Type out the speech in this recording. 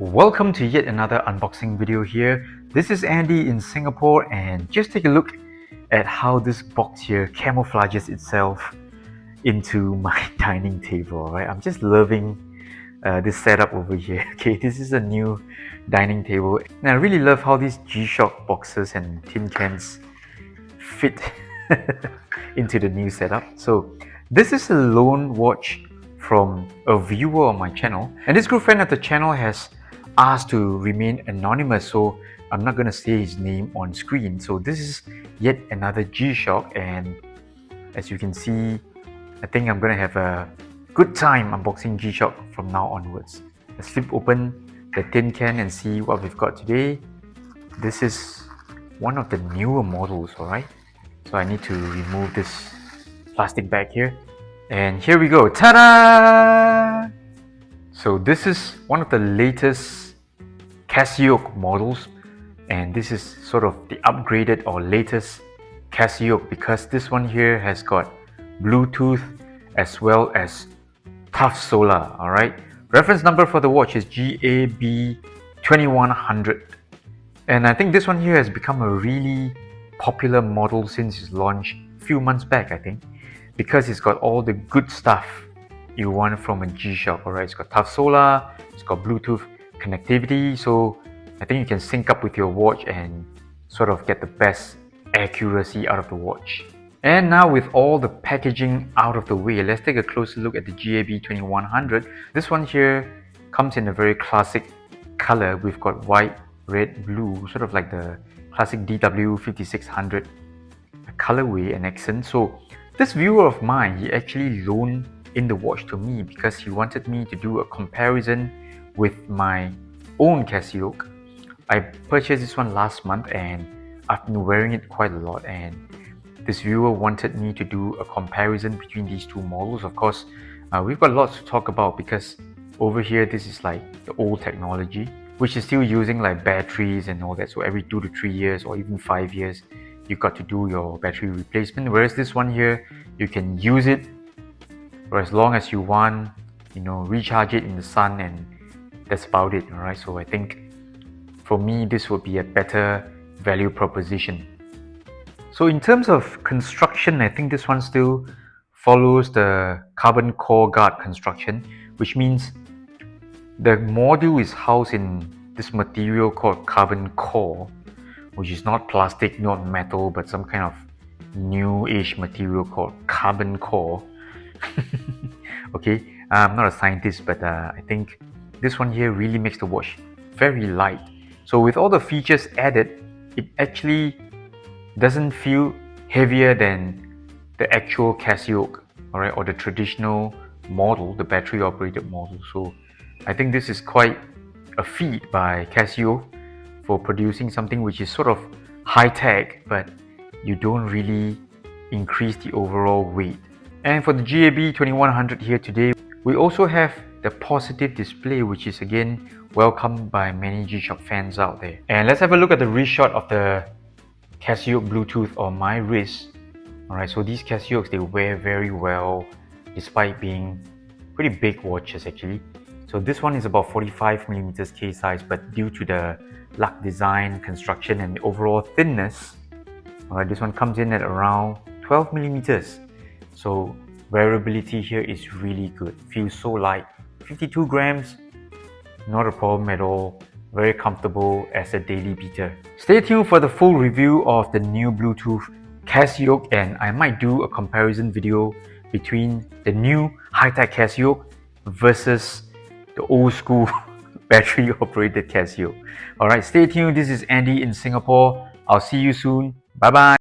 Welcome to yet another unboxing video here. This is Andy in Singapore, and just take a look at how this box here camouflages itself into my dining table. Right, I'm just loving this setup over here. Okay, this is a new dining table, and I really love how these G-Shock boxes and tin cans fit into the new setup. So this is a loan watch from a viewer on my channel, and this good friend of the channel has asked to remain anonymous, so I'm not gonna say his name on screen. So this is yet another G-Shock, and as you can see, I think I'm gonna have a good time unboxing G-Shock from now onwards. Let's flip open the tin can and see what we've got today. This is one of the newer models, alright? So I need to remove this plastic bag here. And here we go, ta-da! So this is one of the latest CasiOak models, and this is sort of the upgraded or latest CasiOak because this one here has got Bluetooth as well as tough solar. Alright, reference number for the watch is GA-B2100, and I think this one here has become a really popular model since its launch a few months back, I think, because it's got all the good stuff you want from a G-Shock. Alright, it's got tough solar, it's got Bluetooth connectivity, so I think you can sync up with your watch and sort of get the best accuracy out of the watch. And now with all the packaging out of the way, let's take a closer look at the GA-B2100. This one here comes in a very classic color. We've got white, red, blue, sort of like the classic DW5600 colorway and accent. So this viewer of mine, he actually loaned in the watch to me because he wanted me to do a comparison with my own CasiOak. I purchased this one last month and I've been wearing it quite a lot, and this viewer wanted me to do a comparison between these two models. Of course, we've got lots to talk about because over here this is like the old technology, which is still using like batteries and all that. So every 2 to 3 years or even 5 years, you've got to do your battery replacement. Whereas this one here, you can use it for as long as you want, you know, recharge it in the sun, and that's about it. Alright, so I think for me this would be a better value proposition. So in terms of construction, I think this one still follows the carbon core guard construction, which means the module is housed in this material called carbon core, which is not plastic, not metal, but some kind of new-age material called carbon core. Okay, I'm not a scientist, but I think this one here really makes the watch very light. So with all the features added, it actually doesn't feel heavier than the actual CasiOak, alright, or the traditional model, the battery operated model. So I think this is quite a feat by Casio for producing something which is sort of high-tech, but you don't really increase the overall weight. And for the GA-B2100 here today, we also have the positive display, which is again welcomed by many G-Shock fans out there. And let's have a look at the wrist shot of the CasiOak Bluetooth on my wrist. Alright, so these CasiOaks, they wear very well despite being pretty big watches actually. So this one is about 45mm case size, but due to the lug design, construction and the overall thinness, alright, this one comes in at around 12mm. So wearability here is really good. Feels so light. 52 grams, not a problem at all. Very comfortable as a daily beater. Stay tuned for the full review of the new Bluetooth CasiOak, and I might do a comparison video between the new high-tech CasiOak versus the old school battery operated Casio. Alright, stay tuned. This is Andy in Singapore. I'll see you soon. Bye bye.